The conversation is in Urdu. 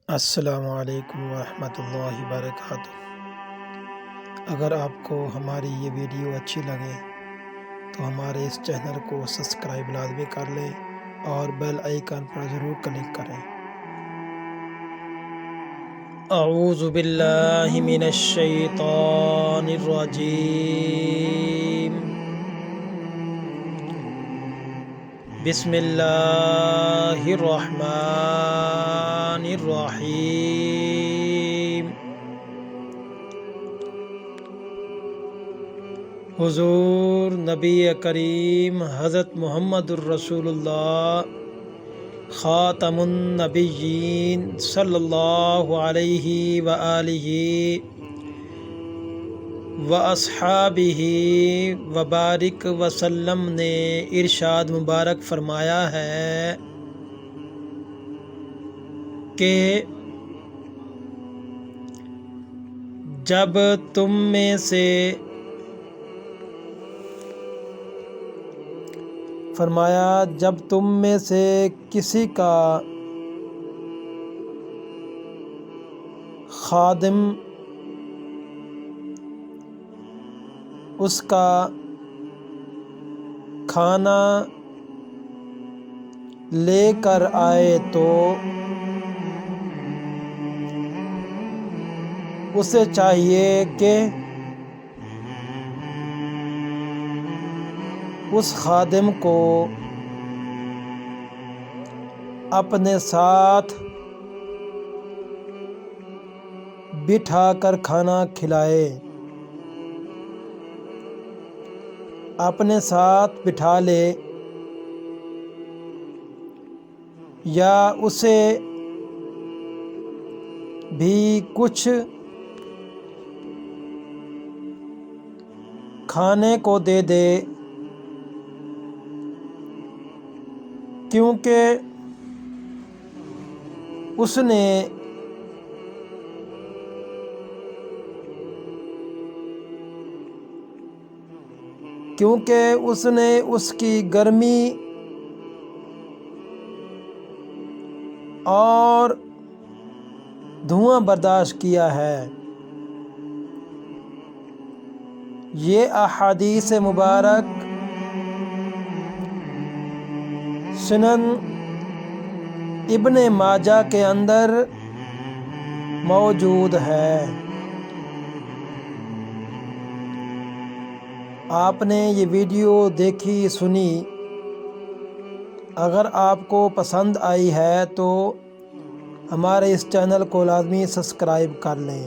السلام علیکم ورحمۃ اللہ وبرکاتہ۔ اگر آپ کو ہماری یہ ویڈیو اچھی لگے تو ہمارے اس چینل کو سبسکرائب لازمی کر لیں اور بیل آئیکن پر ضرور کلک کریں۔ اعوذ باللہ من الشیطان الرجیم، بسم اللہ الرحمن الرحیم۔ حضور نبی کریم حضرت محمد الرسول اللہ خاتم النبیین صلی اللہ علیہ وآلہ واصحابہ وبارک وسلم نے ارشاد مبارک فرمایا ہے کہ جب تم میں سے کسی کا خادم اس کا کھانا لے کر آئے تو اسے چاہیے کہ اس خادم کو اپنے ساتھ بٹھا کر کھانا کھلائے، اپنے ساتھ بٹھا لے یا اسے بھی کچھ کھانے کو دے دے، کیونکہ اس نے اس کی گرمی اور دھواں برداشت کیا ہے۔ یہ احادیث مبارک سنن ابن ماجہ کے اندر موجود ہے۔ آپ نے یہ ویڈیو دیکھی سنی، اگر آپ کو پسند آئی ہے تو ہمارے اس چینل کو لازمی سبسکرائب کر لیں۔